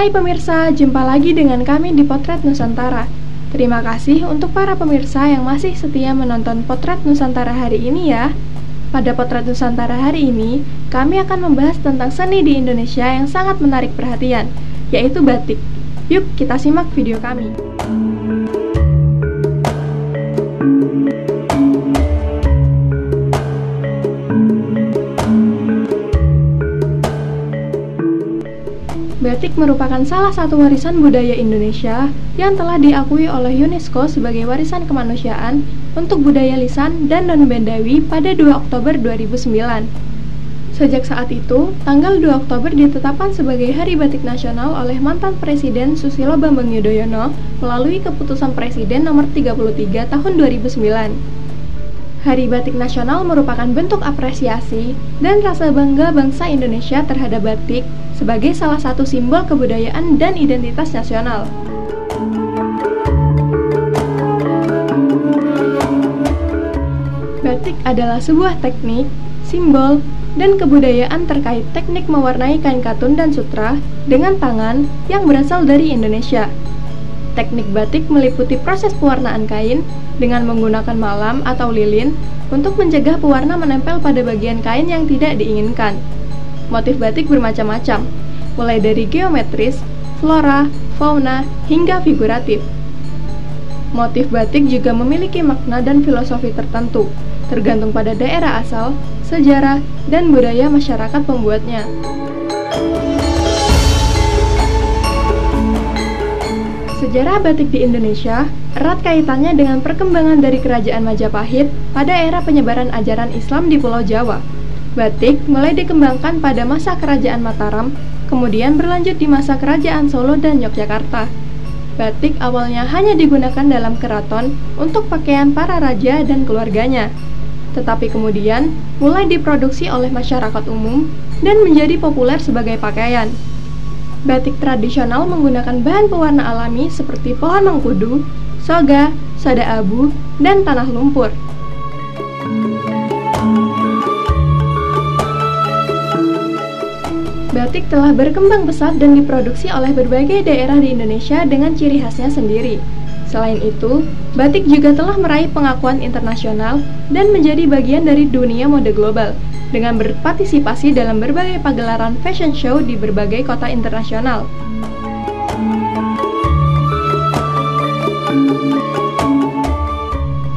Hai pemirsa, jumpa lagi dengan kami di Potret Nusantara. Terima kasih untuk para pemirsa yang masih setia menonton Potret Nusantara hari ini ya. Pada Potret Nusantara hari ini, kami akan membahas tentang seni di Indonesia yang sangat menarik perhatian, yaitu batik. Yuk kita simak video kami. Batik merupakan salah satu warisan budaya Indonesia yang telah diakui oleh UNESCO sebagai warisan kemanusiaan untuk budaya lisan dan non-bendawi pada 2 Oktober 2009. Sejak saat itu, tanggal 2 Oktober ditetapkan sebagai Hari Batik Nasional oleh mantan Presiden Susilo Bambang Yudhoyono melalui Keputusan Presiden Nomor 33 Tahun 2009. Hari Batik Nasional merupakan bentuk apresiasi dan rasa bangga bangsa Indonesia terhadap batik sebagai salah satu simbol kebudayaan dan identitas nasional. Batik adalah sebuah teknik, simbol, dan kebudayaan terkait teknik mewarnai kain katun dan sutra dengan tangan yang berasal dari Indonesia. Teknik batik meliputi proses pewarnaan kain dengan menggunakan malam atau lilin untuk mencegah pewarna menempel pada bagian kain yang tidak diinginkan. Motif batik bermacam-macam, mulai dari geometris, flora, fauna, hingga figuratif. Motif batik juga memiliki makna dan filosofi tertentu, tergantung pada daerah asal, sejarah, dan budaya masyarakat pembuatnya. Sejarah batik di Indonesia erat kaitannya dengan perkembangan dari Kerajaan Majapahit pada era penyebaran ajaran Islam di Pulau Jawa. Batik mulai dikembangkan pada masa Kerajaan Mataram, kemudian berlanjut di masa Kerajaan Solo dan Yogyakarta. Batik awalnya hanya digunakan dalam keraton untuk pakaian para raja dan keluarganya, tetapi kemudian mulai diproduksi oleh masyarakat umum dan menjadi populer sebagai pakaian. Batik tradisional menggunakan bahan pewarna alami seperti pohon mengkudu, soga, soda abu, dan tanah lumpur. Batik telah berkembang pesat dan diproduksi oleh berbagai daerah di Indonesia dengan ciri khasnya sendiri. Selain itu, batik juga telah meraih pengakuan internasional dan menjadi bagian dari dunia mode global dengan berpartisipasi dalam berbagai pagelaran fashion show di berbagai kota internasional.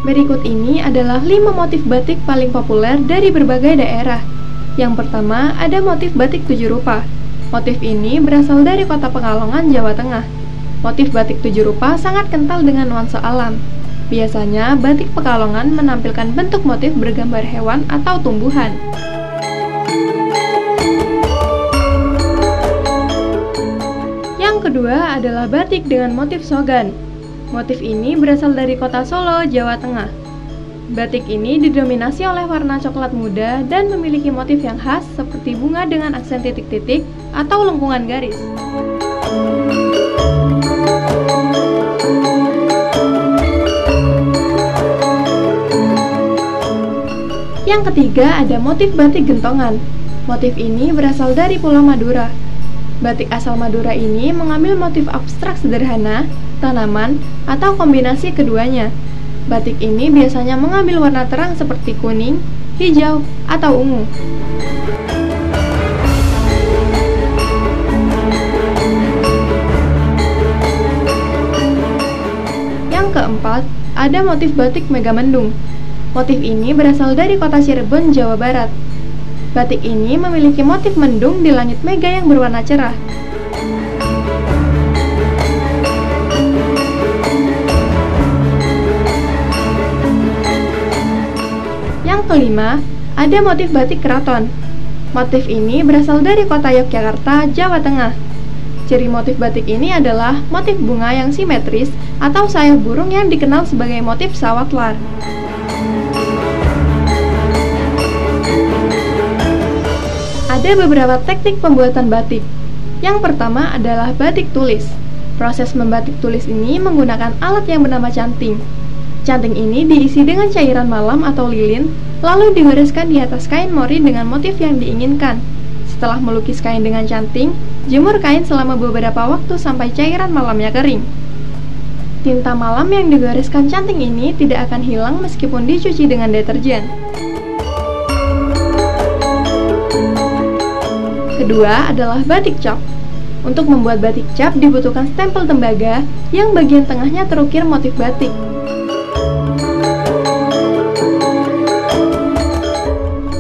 Berikut ini adalah 5 motif batik paling populer dari berbagai daerah. Yang pertama, ada motif batik 7 rupa. Motif ini berasal dari kota Pekalongan, Jawa Tengah. Motif batik 7 rupa sangat kental dengan nuansa alam. Biasanya, batik Pekalongan menampilkan bentuk motif bergambar hewan atau tumbuhan. Yang kedua adalah batik dengan motif sogan. Motif ini berasal dari kota Solo, Jawa Tengah. Batik ini didominasi oleh warna coklat muda dan memiliki motif yang khas seperti bunga dengan aksen titik-titik atau lengkungan garis. Yang ketiga ada motif batik gentongan. Motif ini berasal dari Pulau Madura. Batik asal Madura ini mengambil motif abstrak sederhana, tanaman, atau kombinasi keduanya. Batik ini biasanya mengambil warna terang seperti kuning, hijau, atau ungu. Yang keempat, ada motif batik Megamendung. Motif ini berasal dari kota Cirebon, Jawa Barat. Batik ini memiliki motif mendung di langit mega yang berwarna cerah. Yang Yang kelima, ada motif batik keraton. Motif ini berasal dari kota Yogyakarta, Jawa Tengah. Ciri motif batik ini adalah motif bunga yang simetris atau sayap burung yang dikenal sebagai motif sawatlar. Ada beberapa teknik pembuatan batik. Yang pertama adalah batik tulis. Proses membatik tulis ini menggunakan alat yang bernama canting. Canting ini diisi dengan cairan malam atau lilin, lalu digoreskan di atas kain mori dengan motif yang diinginkan. Setelah melukis kain dengan canting, jemur kain selama beberapa waktu sampai cairan malamnya kering. Tinta malam yang digoreskan canting ini tidak akan hilang meskipun dicuci dengan deterjen. Kedua adalah batik cap. Untuk membuat batik cap dibutuhkan stempel tembaga yang bagian tengahnya terukir motif batik.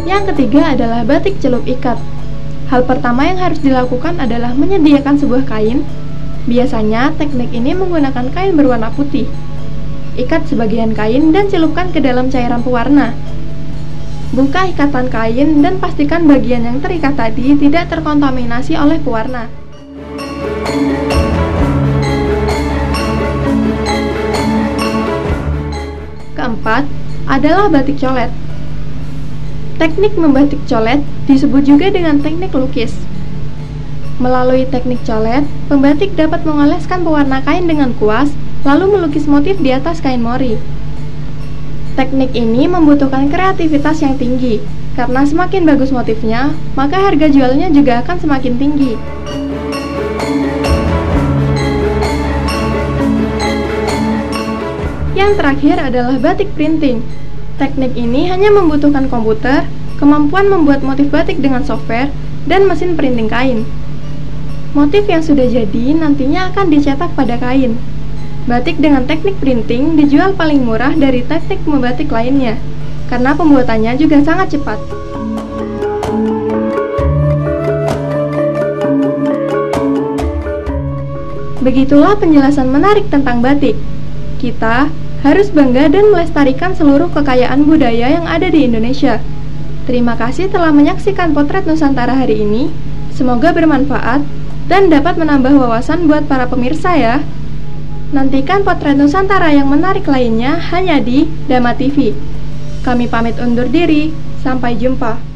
Yang ketiga adalah batik celup ikat. Hal pertama yang harus dilakukan adalah menyediakan sebuah kain. Biasanya teknik ini menggunakan kain berwarna putih. Ikat sebagian kain dan celupkan ke dalam cairan pewarna. Buka ikatan kain dan pastikan bagian yang terikat tadi tidak terkontaminasi oleh pewarna. Keempat adalah batik colet. Teknik membatik colet disebut juga dengan teknik lukis. Melalui teknik colet, pembatik dapat mengoleskan pewarna kain dengan kuas, lalu melukis motif di atas kain mori. Teknik ini membutuhkan kreativitas yang tinggi, karena semakin bagus motifnya, maka harga jualnya juga akan semakin tinggi. Yang terakhir adalah batik printing. Teknik ini hanya membutuhkan komputer, kemampuan membuat motif batik dengan software, dan mesin printing kain. Motif yang sudah jadi nantinya akan dicetak pada kain. Batik dengan teknik printing dijual paling murah dari teknik membatik lainnya, karena pembuatannya juga sangat cepat. Begitulah penjelasan menarik tentang batik. Kita harus bangga dan melestarikan seluruh kekayaan budaya yang ada di Indonesia. Terima kasih telah menyaksikan Potret Nusantara hari ini. Semoga bermanfaat dan dapat menambah wawasan buat para pemirsa ya. Nantikan Potret Nusantara yang menarik lainnya hanya di Dama TV. Kami pamit undur diri, sampai jumpa.